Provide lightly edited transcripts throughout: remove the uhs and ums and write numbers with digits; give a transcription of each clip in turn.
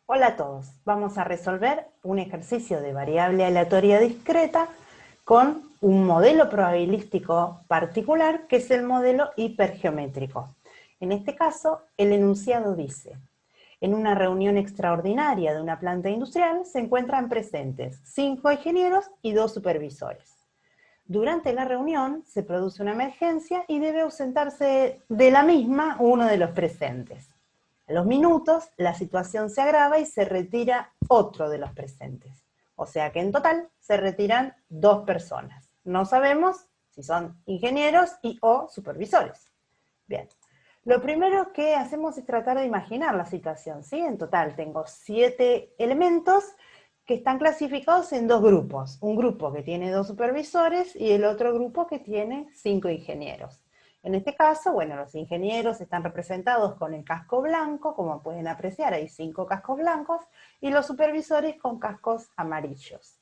Hola a todos, vamos a resolver un ejercicio de variable aleatoria discreta con un modelo probabilístico particular que es el modelo hipergeométrico. En este caso, el enunciado dice: en una reunión extraordinaria de una planta industrial se encuentran presentes 5 ingenieros y 2 supervisores. Durante la reunión se produce una emergencia y debe ausentarse de la misma uno de los presentes. A los minutos, la situación se agrava y se retira otro de los presentes. O sea que en total se retiran 2 personas. No sabemos si son ingenieros y o supervisores. Bien. Lo primero que hacemos es tratar de imaginar la situación, ¿sí? En total tengo 7 elementos que están clasificados en 2 grupos. Un grupo que tiene 2 supervisores y el otro grupo que tiene 5 ingenieros. En este caso, bueno, los ingenieros están representados con el casco blanco, como pueden apreciar, hay 5 cascos blancos, y los supervisores con cascos amarillos.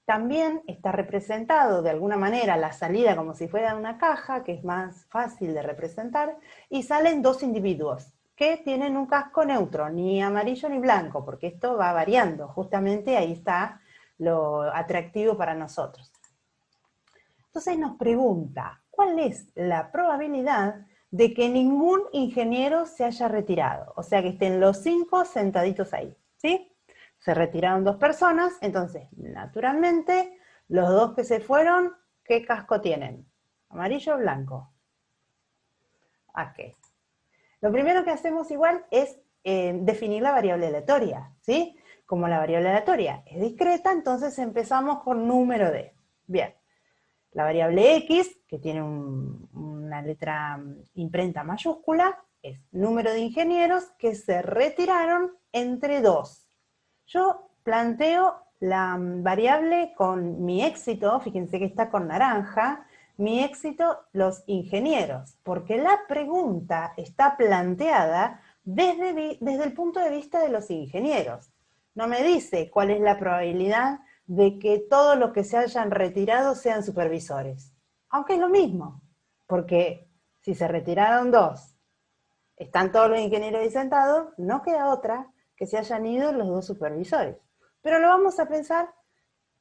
También está representado de alguna manera la salida como si fuera una caja, que es más fácil de representar, y salen 2 individuos que tienen un casco neutro, ni amarillo ni blanco, porque esto va variando, justamente ahí está lo atractivo para nosotros. Entonces nos pregunta, ¿cuál es la probabilidad de que ningún ingeniero se haya retirado? O sea, que estén los 5 sentaditos ahí, ¿sí? Se retiraron 2 personas, entonces, naturalmente, los 2 que se fueron, ¿qué casco tienen? ¿Amarillo o blanco? Ok. Lo primero que hacemos igual es definir la variable aleatoria, ¿sí? Como la variable aleatoria es discreta, entonces empezamos con número de. Bien. La variable X, que tiene una letra imprenta mayúscula, es número de ingenieros que se retiraron entre 2. Yo planteo la variable con mi éxito, fíjense que está con naranja, mi éxito, los ingenieros, porque la pregunta está planteada desde el punto de vista de los ingenieros. No me dice cuál es la probabilidad de que todos los que se hayan retirado sean supervisores. Aunque es lo mismo, porque si se retiraron 2, están todos los ingenieros ahí sentados, no queda otra que se hayan ido los 2 supervisores. Pero lo vamos a pensar,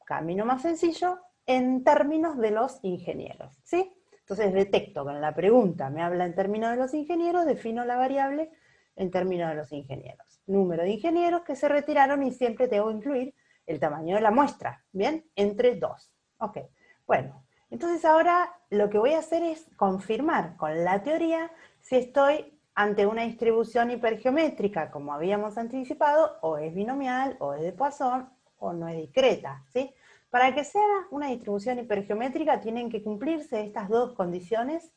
camino más sencillo, en términos de los ingenieros, ¿sí? Entonces detecto que en la pregunta me habla en términos de los ingenieros, defino la variable en términos de los ingenieros. Número de ingenieros que se retiraron y siempre tengo que incluir el tamaño de la muestra, ¿bien? Entre 2. Ok, bueno, entonces ahora lo que voy a hacer es confirmar con la teoría si estoy ante una distribución hipergeométrica, como habíamos anticipado, o es binomial, o es de Poisson, o no es discreta, ¿sí? Para que sea una distribución hipergeométrica tienen que cumplirse estas 2 condiciones,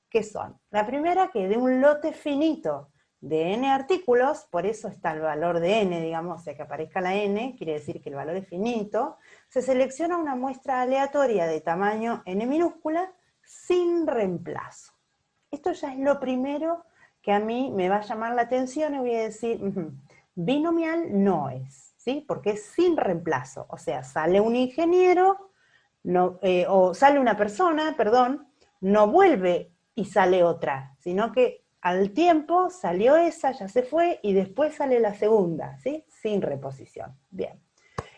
que son, la primera, que de un lote finito de n artículos, por eso está el valor de n, digamos, o sea que aparezca la n, quiere decir que el valor es finito, se selecciona una muestra aleatoria de tamaño n minúscula sin reemplazo. Esto ya es lo primero que a mí me va a llamar la atención y voy a decir, binomial no es, ¿sí? Porque es sin reemplazo, o sea, sale un ingeniero, no, o sale una persona, perdón, no vuelve y sale otra, sino que al tiempo salió esa, ya se fue, y después sale la segunda, ¿sí? Sin reposición. Bien.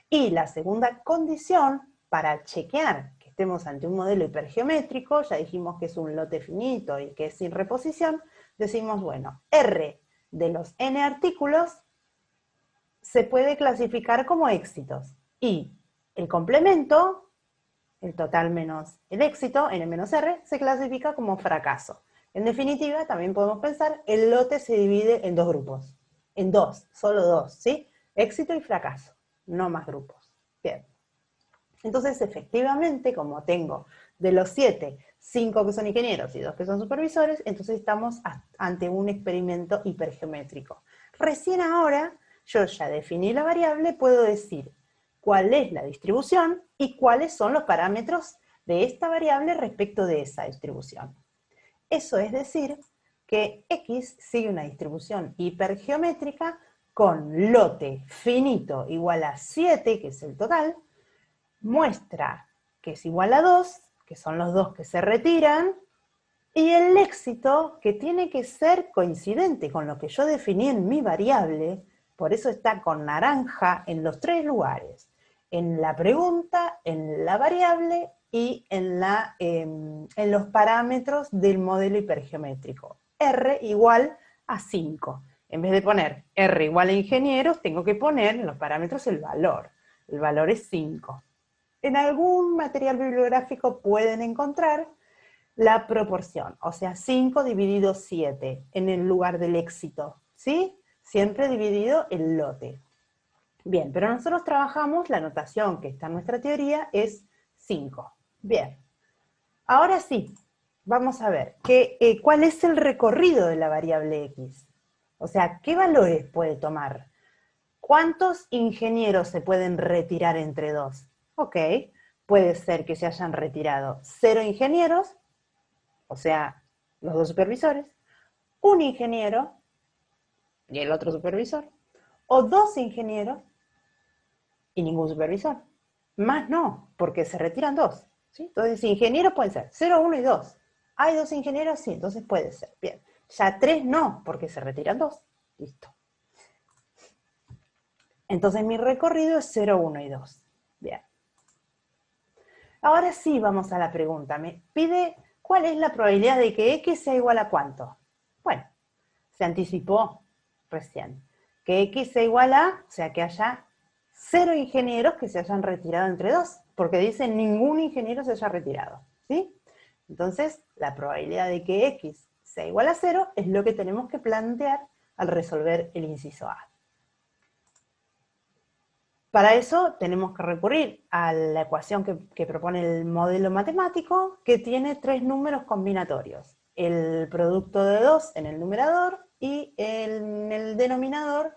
Y la segunda condición para chequear que estemos ante un modelo hipergeométrico, ya dijimos que es un lote finito y que es sin reposición, decimos, bueno, R de los n artículos se puede clasificar como éxitos. Y el complemento, el total menos el éxito, n menos r, se clasifica como fracaso. En definitiva, también podemos pensar, el lote se divide en 2 grupos. En 2, solo 2, ¿sí? Éxito y fracaso, no más grupos. Bien. Entonces, efectivamente, como tengo de los 7, 5 que son ingenieros y 2 que son supervisores, entonces estamos ante un experimento hipergeométrico. Recién ahora, yo ya definí la variable, puedo decir cuál es la distribución y cuáles son los parámetros de esta variable respecto de esa distribución. Eso es decir, que X sigue una distribución hipergeométrica con lote finito igual a 7, que es el total, muestra que es igual a 2, que son los 2 que se retiran, y el éxito, que tiene que ser coincidente con lo que yo definí en mi variable, Por eso está con naranja en los tres lugares. En la pregunta, en la variable y en los parámetros del modelo hipergeométrico. R igual a 5. En vez de poner R igual a ingenieros, tengo que poner en los parámetros el valor. El valor es 5. En algún material bibliográfico pueden encontrar la proporción, o sea, 5 dividido 7 en el lugar del éxito, ¿sí? Siempre dividido el lote. Bien, pero nosotros trabajamos, la notación que está en nuestra teoría es 5. Bien, ahora sí, vamos a ver cuál es el recorrido de la variable X. O sea, ¿qué valores puede tomar? ¿Cuántos ingenieros se pueden retirar entre 2? Ok, puede ser que se hayan retirado 0 ingenieros, o sea, los 2 supervisores, un ingeniero y el otro supervisor, o 2 ingenieros y ningún supervisor. Más no, porque se retiran 2. ¿Sí? Entonces, ingenieros pueden ser 0, 1 y 2. ¿Hay 2 ingenieros? Sí, entonces puede ser. Bien. Ya 3 no, porque se retiran 2. Listo. Entonces mi recorrido es 0, 1 y 2. Bien. Ahora sí vamos a la pregunta. Me pide cuál es la probabilidad de que X sea igual a cuánto. Bueno, se anticipó recién. Que X sea igual a, o sea, que haya 0 ingenieros que se hayan retirado entre 2, porque dice ningún ingeniero se haya retirado, ¿sí? Entonces, la probabilidad de que X sea igual a 0 es lo que tenemos que plantear al resolver el inciso A. Para eso tenemos que recurrir a la ecuación que propone el modelo matemático, que tiene 3 números combinatorios. El producto de 2 en el numerador y en el denominador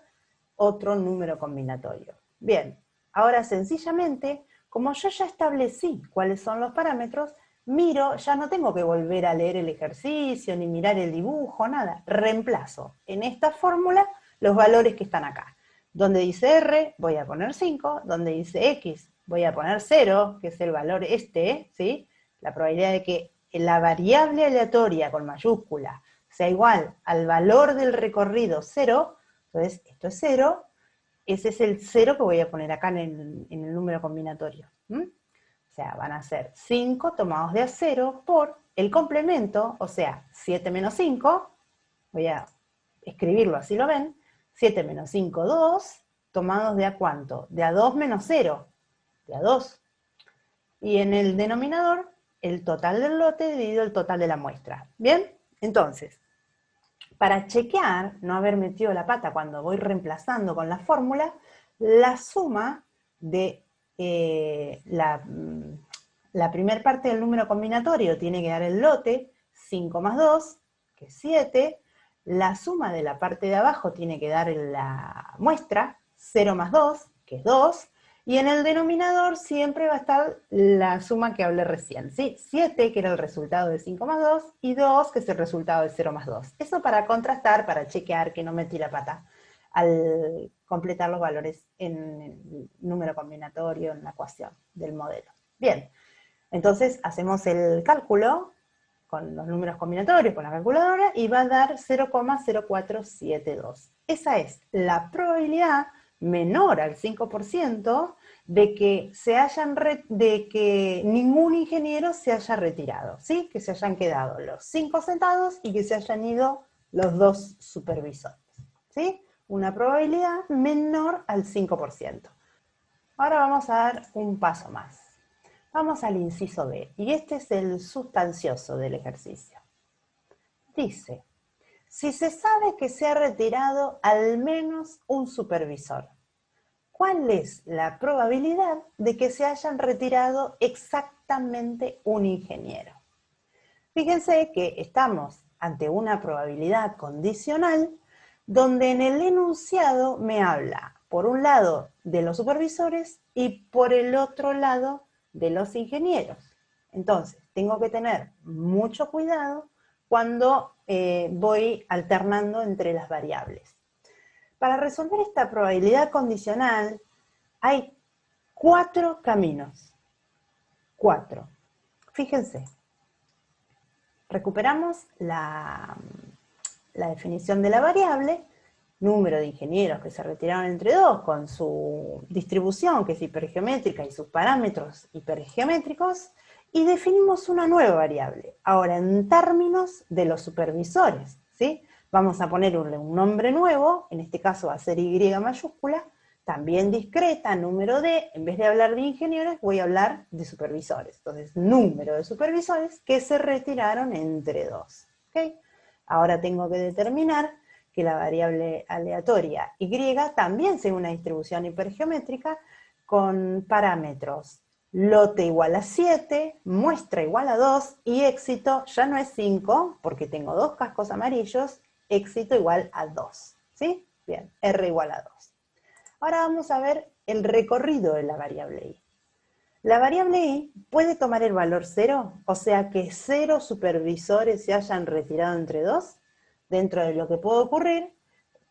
otro número combinatorio. Bien, ahora sencillamente, como yo ya establecí cuáles son los parámetros, miro, ya no tengo que volver a leer el ejercicio, ni mirar el dibujo, nada. Reemplazo en esta fórmula los valores que están acá. Donde dice R, voy a poner 5, donde dice X, voy a poner 0, que es el valor ¿sí? La probabilidad de que la variable aleatoria con mayúscula sea igual al valor del recorrido 0, entonces esto es 0, ese es el 0 que voy a poner acá en el número combinatorio. O sea, van a ser 5 tomados de a 0 por el complemento, o sea, 7 menos 5, voy a escribirlo así lo ven, 7 menos 5, 2, tomados de a cuánto, de a 2 menos 0, de a 2. Y en el denominador, el total del lote dividido el total de la muestra. ¿Bien? Entonces, para chequear, no haber metido la pata cuando voy reemplazando con la fórmula, la suma de la primera parte del número combinatorio tiene que dar el lote, 5 más 2, que es 7, la suma de la parte de abajo tiene que dar la muestra, 0 más 2, que es 2, y en el denominador siempre va a estar la suma que hablé recién, ¿sí? 7, que era el resultado de 5 más 2, y 2, que es el resultado de 0 más 2. Eso para contrastar, para chequear que no metí la pata al completar los valores en el número combinatorio, en la ecuación del modelo. Bien, entonces hacemos el cálculo con los números combinatorios, con la calculadora, y va a dar 0,0472. Esa es la probabilidad menor al 5% de que ningún ingeniero se haya retirado, ¿sí? Que se hayan quedado los 5 sentados y que se hayan ido los 2 supervisores, ¿sí? Una probabilidad menor al 5%. Ahora vamos a dar un paso más. Vamos al inciso B, y este es el sustancioso del ejercicio. Dice, si se sabe que se ha retirado al menos un supervisor, ¿cuál es la probabilidad de que se hayan retirado exactamente un ingeniero? Fíjense que estamos ante una probabilidad condicional donde en el enunciado me habla, por un lado, de los supervisores y por el otro lado, de los ingenieros. Entonces, tengo que tener mucho cuidado cuando voy alternando entre las variables. Para resolver esta probabilidad condicional hay 4 caminos. 4. Fíjense. Recuperamos la definición de la variable. número de ingenieros que se retiraron entre 2 con su distribución, que es hipergeométrica, y sus parámetros hipergeométricos, y definimos una nueva variable, ahora en términos de los supervisores, ¿sí? Vamos a ponerle un nombre nuevo, en este caso va a ser Y mayúscula, también discreta, número de, en vez de hablar de ingenieros, voy a hablar de supervisores. Entonces, número de supervisores que se retiraron entre 2. ¿Okay? Ahora tengo que determinar que la variable aleatoria Y también sea una distribución hipergeométrica con parámetros lote igual a 7, muestra igual a 2 y éxito ya no es 5 porque tengo 2 cascos amarillos, éxito igual a 2. ¿Sí? Bien, R igual a 2. Ahora vamos a ver el recorrido de la variable Y. La variable Y puede tomar el valor 0, o sea que 0 supervisores se hayan retirado entre 2. Dentro de lo que puede ocurrir,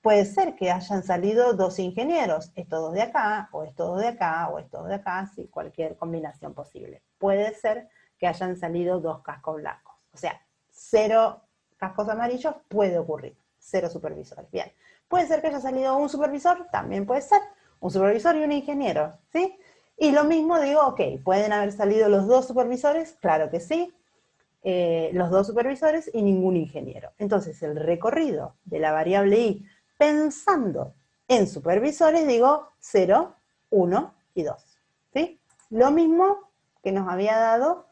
puede ser que hayan salido 2 ingenieros, estos 2 de acá, o estos 2 de acá, o estos 2 de acá, sí, cualquier combinación posible. Puede ser que hayan salido 2 cascos blancos. O sea, 0 cascos amarillos puede ocurrir, 0 supervisores. Bien. Puede ser que haya salido un supervisor, también puede ser, un supervisor y un ingeniero, ¿sí? Y lo mismo digo, ok, ¿pueden haber salido los 2 supervisores? Claro que sí, los 2 supervisores y ningún ingeniero. Entonces, el recorrido de la variable Y, pensando en supervisores, digo 0, 1 y 2, ¿sí? Lo mismo que nos había dado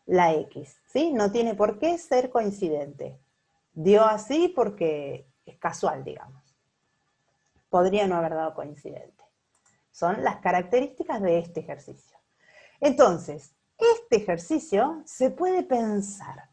la X, ¿sí? No tiene por qué ser coincidente. Dio así porque es casual, digamos. Podría no haber dado coincidente. Son las características de este ejercicio. Entonces, este ejercicio se puede pensar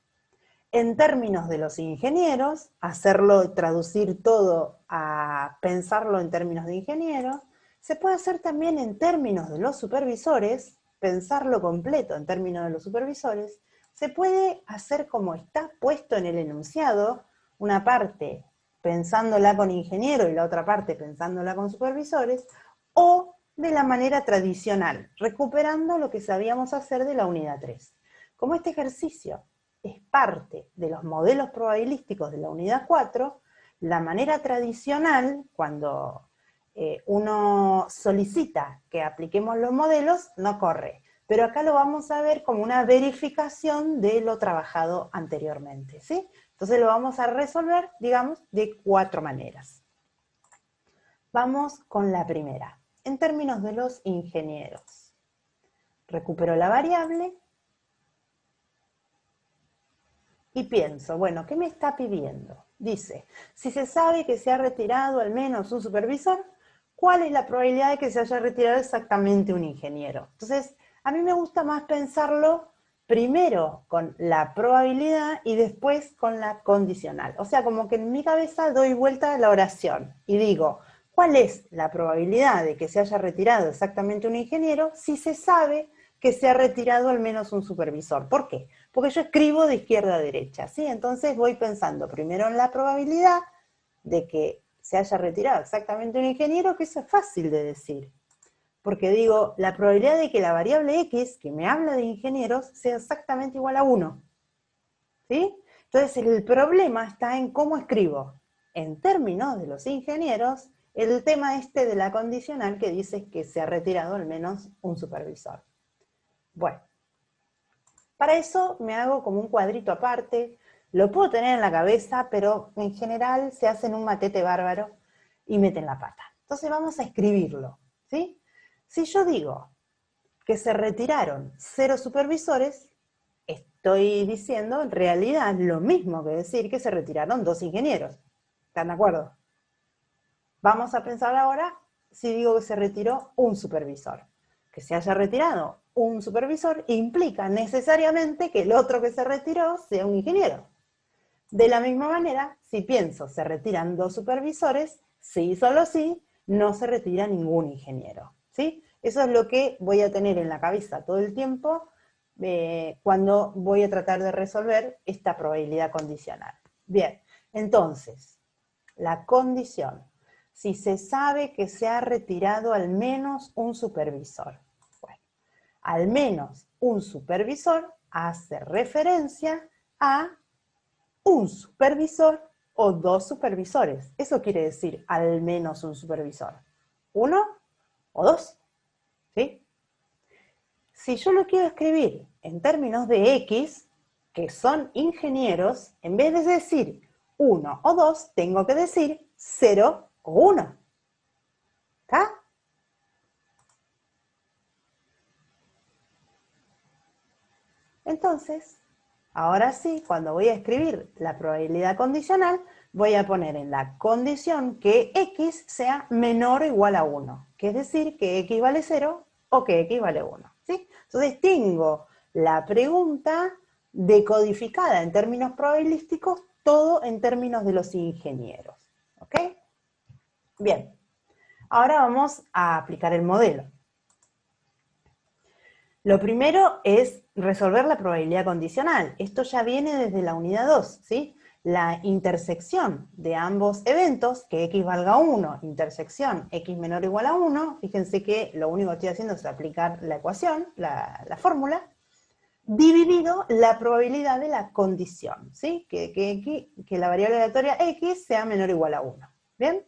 en términos de los ingenieros, hacerlo, traducir todo a pensarlo en términos de ingeniero. Se puede hacer también en términos de los supervisores, pensarlo completo en términos de los supervisores. Se puede hacer como está puesto en el enunciado, una parte pensándola con ingeniero y la otra parte pensándola con supervisores, o de la manera tradicional, recuperando lo que sabíamos hacer de la unidad 3. Como este ejercicio es parte de los modelos probabilísticos de la unidad 4, la manera tradicional, cuando uno solicita que apliquemos los modelos, no corre. Pero acá lo vamos a ver como una verificación de lo trabajado anteriormente, ¿sí? Entonces lo vamos a resolver, digamos, de 4 maneras. Vamos con la primera. En términos de los ingenieros, recupero la variable y pienso, bueno, ¿qué me está pidiendo? Dice, si se sabe que se ha retirado al menos un supervisor, ¿cuál es la probabilidad de que se haya retirado exactamente un ingeniero? Entonces, a mí me gusta más pensarlo primero con la probabilidad y después con la condicional. O sea, como que en mi cabeza doy vuelta a la oración y digo, ¿cuál es la probabilidad de que se haya retirado exactamente un ingeniero si se sabe que se ha retirado al menos un supervisor? ¿Por qué? Porque yo escribo de izquierda a derecha, ¿sí? Entonces voy pensando primero en la probabilidad de que se haya retirado exactamente un ingeniero, que eso es fácil de decir. Porque digo, la probabilidad de que la variable X, que me habla de ingenieros, sea exactamente igual a 1. ¿Sí? Entonces el problema está en cómo escribo. En términos de los ingenieros, el tema este de la condicional que dice que se ha retirado al menos un supervisor. Bueno, para eso me hago como un cuadrito aparte, lo puedo tener en la cabeza, pero en general se hacen un matete bárbaro y meten la pata. Entonces vamos a escribirlo, ¿sí? Si yo digo que se retiraron 0 supervisores, estoy diciendo en realidad lo mismo que decir que se retiraron 2 ingenieros. ¿Están de acuerdo? Vamos a pensar ahora si digo que se retiró un supervisor. Que se haya retirado un supervisor implica necesariamente que el otro que se retiró sea un ingeniero. De la misma manera, si pienso se retiran 2 supervisores, sí, solo sí, no se retira ningún ingeniero, ¿sí? Eso es lo que voy a tener en la cabeza todo el tiempo cuando voy a tratar de resolver esta probabilidad condicional. Bien, entonces, la condición. Si se sabe que se ha retirado al menos un supervisor. Bueno, al menos un supervisor hace referencia a un supervisor o dos supervisores. Eso quiere decir al menos un supervisor. Uno o dos, ¿sí? Si yo lo quiero escribir en términos de X, que son ingenieros, en vez de decir 1 o 2, tengo que decir 0 o 1. ¿Está? Entonces, ahora sí, cuando voy a escribir la probabilidad condicional, voy a poner en la condición que X sea menor o igual a 1, que es decir, que X vale 0 o que X vale 1. ¿Sí? Entonces tengo la pregunta decodificada en términos probabilísticos, todo en términos de los ingenieros. ¿Ok? Bien, ahora vamos a aplicar el modelo. Lo primero es resolver la probabilidad condicional. Esto ya viene desde la unidad 2, ¿sí? La intersección de ambos eventos, que X valga 1, intersección X menor o igual a 1, fíjense que lo único que estoy haciendo es aplicar la ecuación, la fórmula, dividido la probabilidad de la condición, ¿sí? Que la variable aleatoria X sea menor o igual a 1. ¿Bien?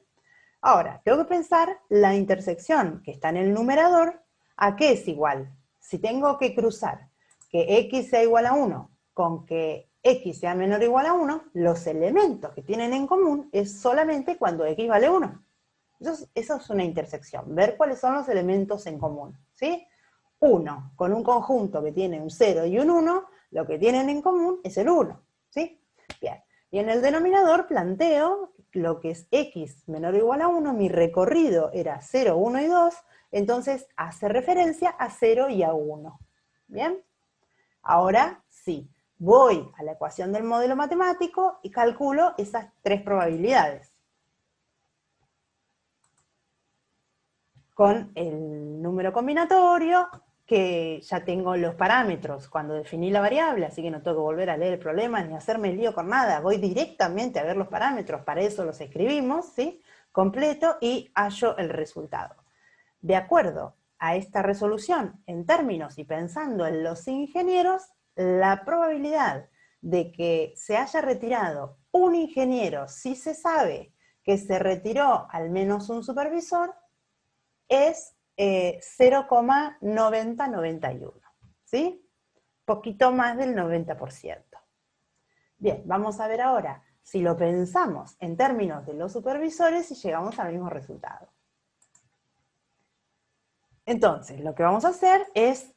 Ahora, tengo que pensar la intersección que está en el numerador, ¿a qué es igual? Si tengo que cruzar que X sea igual a 1 con que X sea menor o igual a 1, los elementos que tienen en común es solamente cuando X vale 1. Eso es una intersección, ver cuáles son los elementos en común, ¿sí? 1 con un conjunto que tiene un 0 y un 1, lo que tienen en común es el 1, ¿sí? Bien. Y en el denominador planteo lo que es X menor o igual a 1, mi recorrido era 0, 1 y 2, entonces hace referencia a 0 y a 1. ¿Bien? Ahora sí, voy a la ecuación del modelo matemático y calculo esas tres probabilidades. Con el número combinatorio, que ya tengo los parámetros cuando definí la variable, así que no tengo que volver a leer el problema ni hacerme lío con nada, voy directamente a ver los parámetros, para eso los escribimos, ¿sí? Completo, y hallo el resultado. De acuerdo a esta resolución, en términos y pensando en los ingenieros, la probabilidad de que se haya retirado un ingeniero, si se sabe que se retiró al menos un supervisor, es 0,9091, ¿sí? Poquito más del 90%. Bien, vamos a ver ahora si lo pensamos en términos de los supervisores y llegamos al mismo resultado. Entonces, lo que vamos a hacer es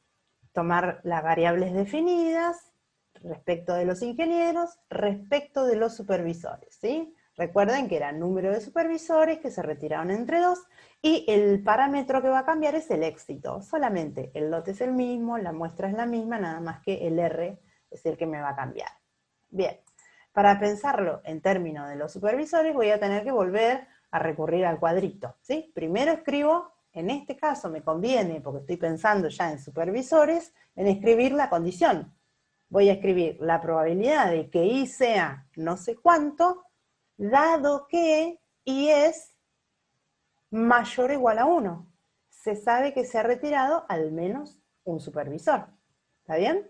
tomar las variables definidas respecto de los ingenieros, respecto de los supervisores, ¿sí? Recuerden que era el número de supervisores que se retiraron entre 2 y el parámetro que va a cambiar es el éxito. Solamente el lote es el mismo, la muestra es la misma, nada más que el R es el que me va a cambiar. Bien, para pensarlo en términos de los supervisores voy a tener que volver a recurrir al cuadrito, ¿sí? Primero escribo, en este caso me conviene, porque estoy pensando ya en supervisores, en escribir la condición. Voy a escribir la probabilidad de que Y sea no sé cuánto, dado que Y es mayor o igual a 1. Se sabe que se ha retirado al menos un supervisor. ¿Está bien?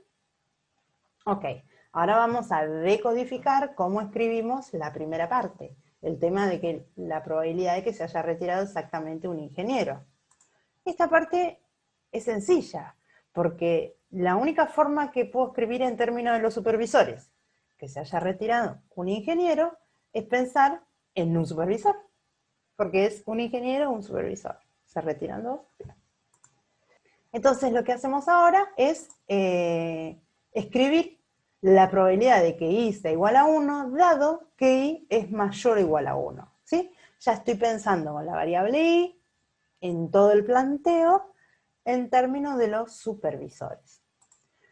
Ok, ahora vamos a decodificar cómo escribimos la primera parte. El tema de que la probabilidad de que se haya retirado exactamente un ingeniero. Esta parte es sencilla, porque la única forma que puedo escribir en términos de los supervisores, que se haya retirado un ingeniero, es pensar en un supervisor, porque es un ingeniero o un supervisor. Se retiran dos. Entonces lo que hacemos ahora es escribir la probabilidad de que Y sea igual a 1, dado que Y es mayor o igual a 1. ¿Sí? Ya estoy pensando con la variable Y en todo el planteo en términos de los supervisores.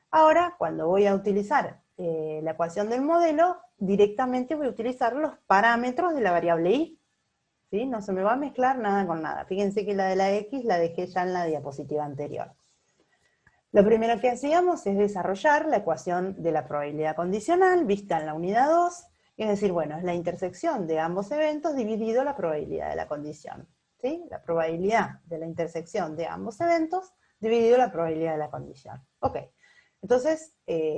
Ahora, cuando voy a utilizar la ecuación del modelo, directamente voy a utilizar los parámetros de la variable Y. ¿Sí? No se me va a mezclar nada con nada. Fíjense que la de la X la dejé ya en la diapositiva anterior. Lo primero que hacíamos es desarrollar la ecuación de la probabilidad condicional vista en la unidad 2, es decir, bueno, es la intersección de ambos eventos dividido la probabilidad de la condición. ¿Sí? La probabilidad de la intersección de ambos eventos dividido la probabilidad de la condición. Ok, entonces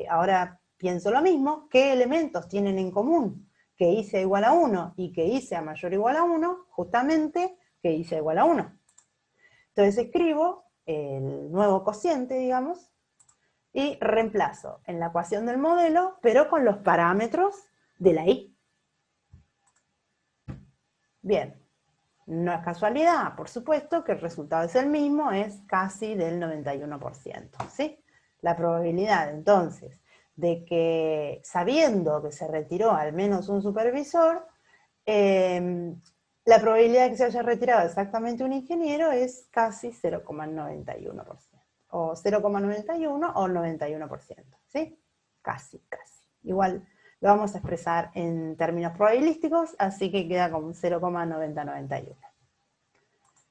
ahora pienso lo mismo, ¿qué elementos tienen en común que y sea igual a 1 y que y sea mayor o igual a 1, justamente que y sea igual a 1. Entonces escribo el nuevo cociente, digamos, y reemplazo en la ecuación del modelo, pero con los parámetros de la y. Bien, no es casualidad, por supuesto, que el resultado es el mismo, es casi del 91%, ¿sí? La probabilidad, entonces, de que, sabiendo que se retiró al menos un supervisor, la probabilidad de que se haya retirado exactamente un ingeniero es casi 0,91%, o 0,91 o 91%, ¿sí? Casi, casi. Igual lo vamos a expresar en términos probabilísticos, así que queda como 0,9091.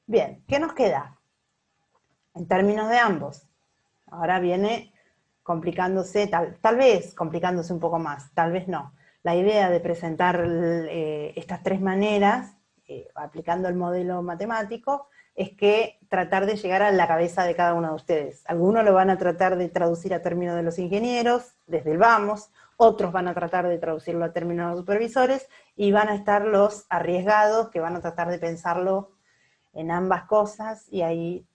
Bien, ¿qué nos queda? En términos de ambos. Ahora viene complicándose, tal vez complicándose un poco más, tal vez no. La idea de presentar estas tres maneras, aplicando el modelo matemático, es que tratar de llegar a la cabeza de cada uno de ustedes. Algunos lo van a tratar de traducir a términos de los ingenieros, desde el vamos, otros van a tratar de traducirlo a términos de los supervisores, y van a estar los arriesgados que van a tratar de pensarlo en ambas cosas, y ahí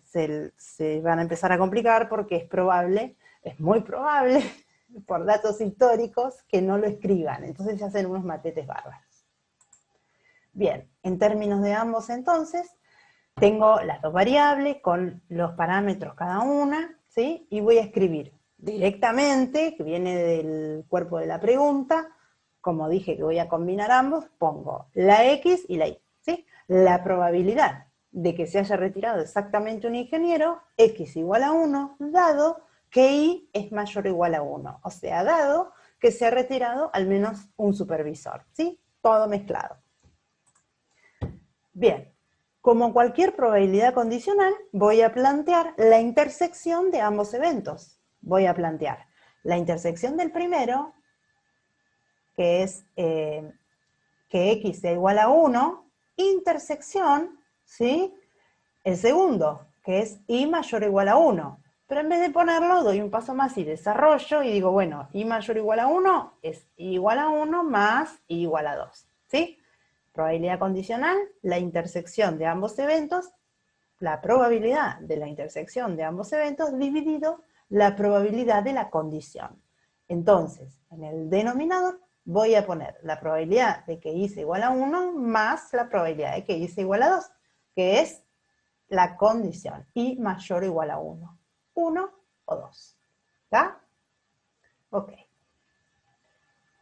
se van a empezar a complicar porque es probable, es muy probable, por datos históricos, que no lo escriban. Entonces se hacen unos matetes bárbaros. Bien, en términos de ambos entonces, tengo las dos variables con los parámetros cada una, ¿sí? Y voy a escribir directamente, que viene del cuerpo de la pregunta, como dije que voy a combinar ambos, pongo la X y la Y, ¿sí? La probabilidad de que se haya retirado exactamente un ingeniero, X igual a 1, dado que Y es mayor o igual a 1, o sea, dado que se ha retirado al menos un supervisor, ¿sí? Todo mezclado. Bien, como cualquier probabilidad condicional, voy a plantear la intersección de ambos eventos. Voy a plantear la intersección del primero, que es que X sea igual a 1, intersección, ¿sí? El segundo, que es Y mayor o igual a 1. Pero en vez de ponerlo, doy un paso más y desarrollo y digo, bueno, Y mayor o igual a 1 es Y igual a 1 más Y igual a 2, ¿sí? Probabilidad condicional, la intersección de ambos eventos, la probabilidad de la intersección de ambos eventos dividido la probabilidad de la condición. Entonces, en el denominador voy a poner la probabilidad de que Y sea igual a 1 más la probabilidad de que Y sea igual a 2, que es la condición, Y mayor o igual a 1. 1 o 2. ¿Está? Ok.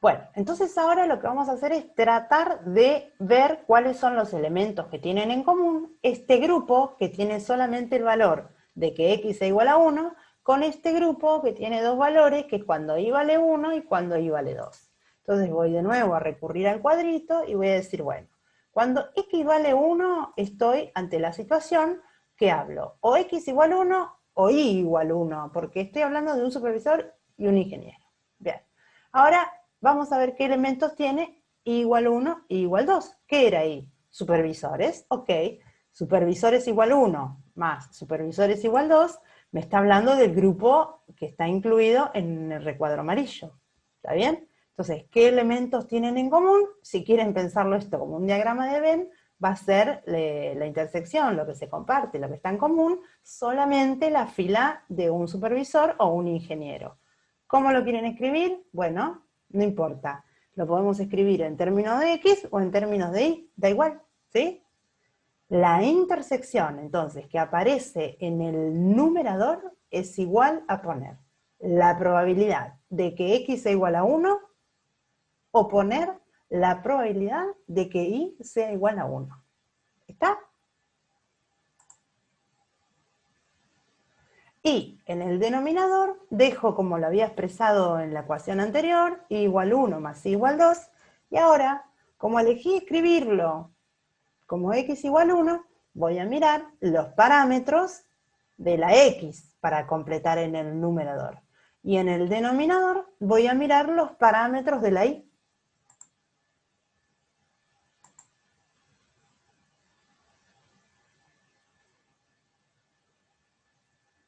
Bueno, entonces ahora lo que vamos a hacer es tratar de ver cuáles son los elementos que tienen en común este grupo que tiene solamente el valor de que X es igual a 1 con este grupo que tiene dos valores, que es cuando Y vale 1 y cuando Y vale 2. Entonces voy de nuevo a recurrir al cuadrito y voy a decir, bueno, cuando X vale 1 estoy ante la situación que hablo o X igual 1 o Y igual 1, porque estoy hablando de un supervisor y un ingeniero. Bien, ahora vamos a ver qué elementos tiene I igual 1 y igual 2. ¿Qué era I? Supervisores, ok. Supervisores igual 1 más supervisores igual 2, me está hablando del grupo que está incluido en el recuadro amarillo. ¿Está bien? Entonces, ¿qué elementos tienen en común? Si quieren pensarlo esto como un diagrama de Venn, va a ser la intersección, lo que se comparte, lo que está en común, solamente la fila de un supervisor o un ingeniero. ¿Cómo lo quieren escribir? Bueno, no importa. Lo podemos escribir en términos de X o en términos de Y, da igual, ¿sí? La intersección, entonces, que aparece en el numerador es igual a poner la probabilidad de que X sea igual a 1 o poner la probabilidad de que Y sea igual a 1. ¿Está? Y en el denominador dejo como lo había expresado en la ecuación anterior, Y igual 1 más Y igual 2, y ahora, como elegí escribirlo como X igual 1, voy a mirar los parámetros de la X para completar en el numerador. Y en el denominador voy a mirar los parámetros de la Y.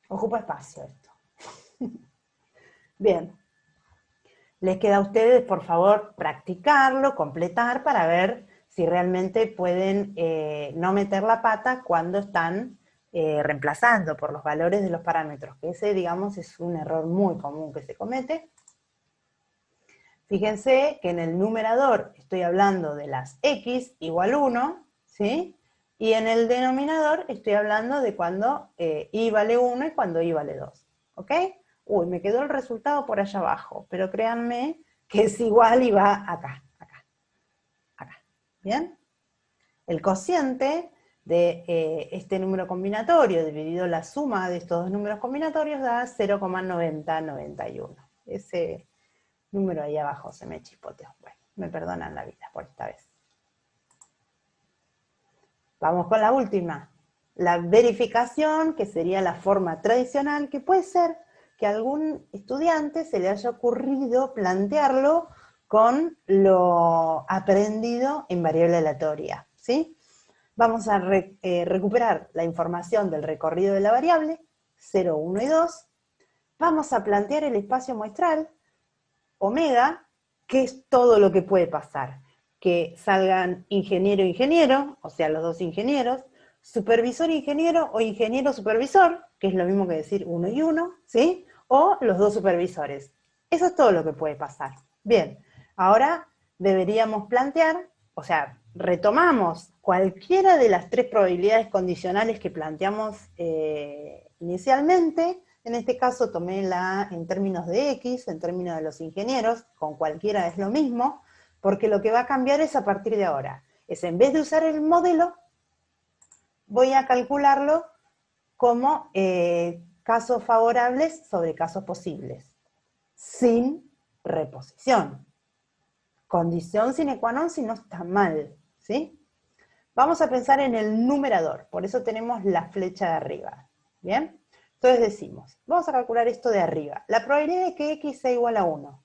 Ocupa espacio esto. Bien. Les queda a ustedes, por favor, practicarlo, completar para ver si realmente pueden no meter la pata cuando están reemplazando por los valores de los parámetros, que ese, digamos, es un error muy común que se comete. Fíjense que en el numerador estoy hablando de las x igual 1, ¿sí? Y en el denominador estoy hablando de cuando y vale 1 y cuando y vale 2, ¿ok? Uy, me quedó el resultado por allá abajo, pero créanme que es igual y va acá, acá, acá, ¿bien? El cociente de este número combinatorio dividido la suma de estos dos números combinatorios da 0,9091. Ese número ahí abajo se me chispoteó. Bueno, me perdonan la vida por esta vez. Vamos con la última. La verificación, que sería la forma tradicional, que puede ser que a algún estudiante se le haya ocurrido plantearlo con lo aprendido en variable aleatoria, ¿sí? Vamos a recuperar la información del recorrido de la variable, 0, 1 y 2. Vamos a plantear el espacio muestral, omega, que es todo lo que puede pasar. Que salgan ingeniero-ingeniero, o sea, los dos ingenieros, supervisor-ingeniero o ingeniero-supervisor, que es lo mismo que decir uno y uno, ¿sí? O los dos supervisores. Eso es todo lo que puede pasar. Bien, ahora deberíamos plantear, o sea, retomamos cualquiera de las tres probabilidades condicionales que planteamos inicialmente. En este caso tomé la en términos de X, en términos de los ingenieros, con cualquiera es lo mismo, porque lo que va a cambiar es a partir de ahora. Es en vez de usar el modelo, voy a calcularlo como casos favorables sobre casos posibles, sin reposición. Condición sine qua non si no está mal, ¿sí? Vamos a pensar en el numerador, por eso tenemos la flecha de arriba, ¿bien? Entonces decimos, vamos a calcular esto de arriba, la probabilidad de que x sea igual a 1.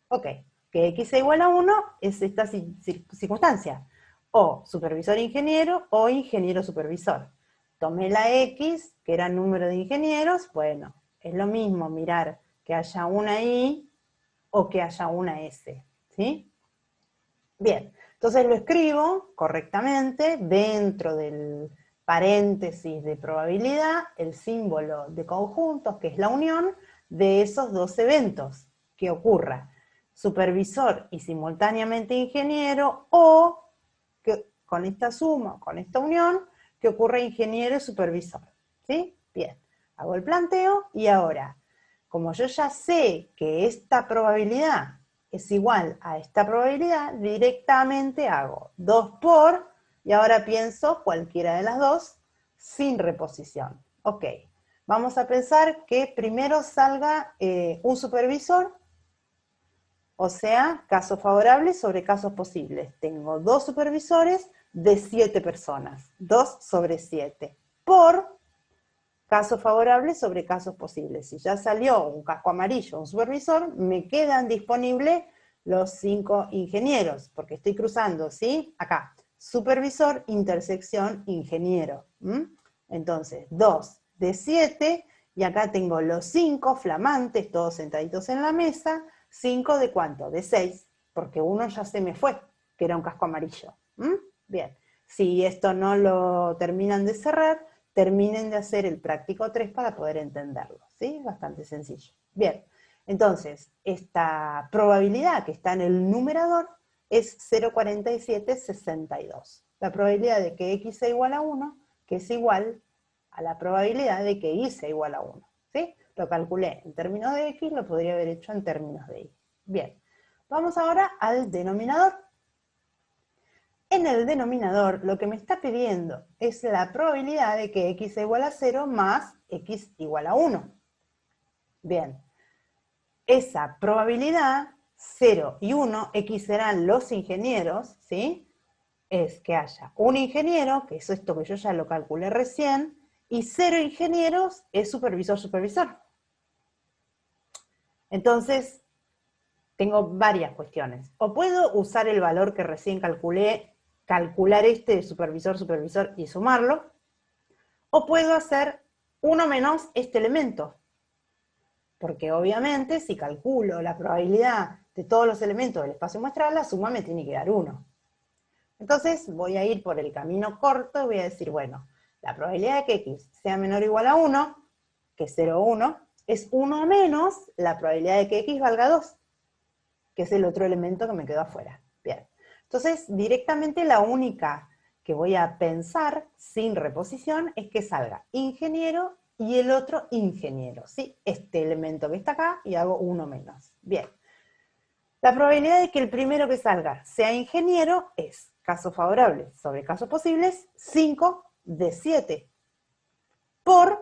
Ok, que x sea igual a 1 es esta circunstancia, o supervisor ingeniero o ingeniero supervisor. Tomé la x, que era el número de ingenieros, bueno, es lo mismo mirar que haya una y o que haya una s, ¿sí? Bien, entonces lo escribo correctamente dentro del paréntesis de probabilidad, el símbolo de conjuntos, que es la unión de esos dos eventos que ocurra supervisor y simultáneamente ingeniero, o que con esta suma, con esta unión, que ocurra ingeniero y supervisor, ¿sí? Bien, hago el planteo y ahora, como yo ya sé que esta probabilidad es igual a esta probabilidad, directamente hago 2 por, y ahora pienso cualquiera de las dos, sin reposición. Ok, vamos a pensar que primero salga un supervisor, o sea, casos favorables sobre casos posibles. Tengo 2 supervisores de 7 personas, 2 sobre 7, por casos favorables sobre casos posibles. Si ya salió un casco amarillo, un supervisor, me quedan disponibles los 5 ingenieros, porque estoy cruzando, ¿sí? Acá, supervisor, intersección, ingeniero. Entonces, 2 de 7, y acá tengo los 5 flamantes, todos sentaditos en la mesa. 5 de ¿cuánto? De 6, porque uno ya se me fue, que era un casco amarillo. Bien, si esto no lo terminan de cerrar, terminen de hacer el práctico 3 para poder entenderlo, ¿sí? Bastante sencillo. Bien, entonces, esta probabilidad que está en el numerador es 0,4762. La probabilidad de que x sea igual a 1, que es igual a la probabilidad de que y sea igual a 1, ¿sí? Lo calculé en términos de x, lo podría haber hecho en términos de y. Bien, vamos ahora al denominador. En el denominador, lo que me está pidiendo es la probabilidad de que x sea igual a 0 más x igual a 1. Bien, esa probabilidad, 0 y 1, x serán los ingenieros, ¿sí? Es que haya un ingeniero, que es esto que yo ya lo calculé recién, y 0 ingenieros es supervisor-supervisor. Entonces, tengo varias cuestiones. O puedo usar el valor que recién calculé, calcular este de supervisor-supervisor y sumarlo, o puedo hacer 1 menos este elemento. Porque obviamente si calculo la probabilidad de todos los elementos del espacio muestral, la suma me tiene que dar 1. Entonces voy a ir por el camino corto y voy a decir, bueno, la probabilidad de que x sea menor o igual a 1, que es 0 o 1, es 1 menos la probabilidad de que x valga 2, que es el otro elemento que me quedó afuera. Bien, entonces directamente la única que voy a pensar sin reposición es que salga ingeniero y el otro ingeniero, ¿sí? Este elemento que está acá y hago 1 menos. Bien. La probabilidad de que el primero que salga sea ingeniero es, casos favorables sobre casos posibles, 5 de 7. Por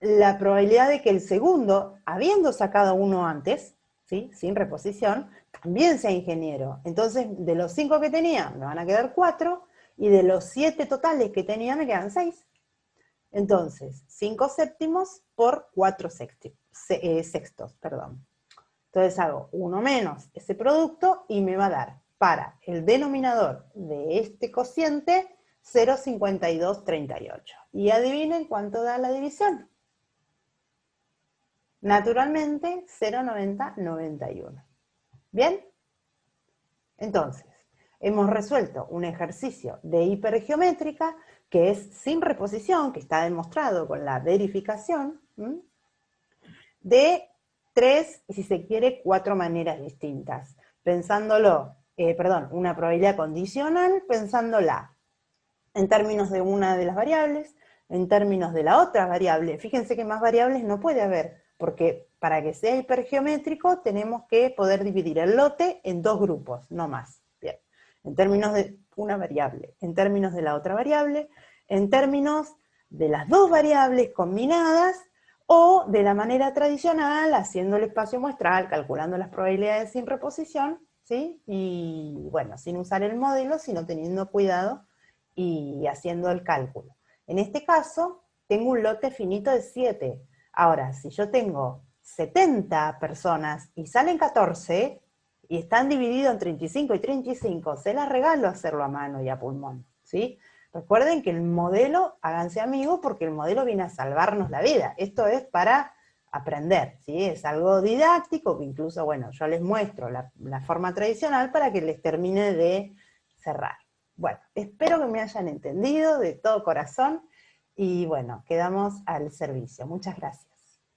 la probabilidad de que el segundo, habiendo sacado 1 antes, ¿sí? Sin reposición, también sea ingeniero. Entonces, de los 5 que tenía, me van a quedar 4, y de los 7 totales que tenía, me quedan 6. Entonces, 5 séptimos por 4 sextos, perdón. Entonces hago 1 menos ese producto y me va a dar para el denominador de este cociente 0,5238. Y adivinen cuánto da la división. Naturalmente 0,9091. ¿Bien? Entonces, hemos resuelto un ejercicio de hipergeométrica que es sin reposición, que está demostrado con la verificación, de 3, y si se quiere, 4 maneras distintas. Pensándolo, una probabilidad condicional, pensándola en términos de una de las variables, en términos de la otra variable. Fíjense que más variables no puede haber, porque para que sea hipergeométrico tenemos que poder dividir el lote en 2 grupos, no más. Bien. En términos de una variable, en términos de la otra variable, en términos de las 2 variables combinadas, o de la manera tradicional, haciendo el espacio muestral, calculando las probabilidades sin reposición, ¿sí? Y bueno, sin usar el modelo, sino teniendo cuidado y haciendo el cálculo. En este caso, tengo un lote finito de 7. Ahora, si yo tengo 70 personas y salen 14, y están divididos en 35 y 35, se las regalo hacerlo a mano y a pulmón, ¿sí? Recuerden que el modelo, háganse amigos, porque el modelo viene a salvarnos la vida. Esto es para aprender, ¿sí? Es algo didáctico, que incluso, bueno, yo les muestro la forma tradicional para que les termine de cerrar. Bueno, espero que me hayan entendido de todo corazón, y bueno, quedamos al servicio. Muchas gracias.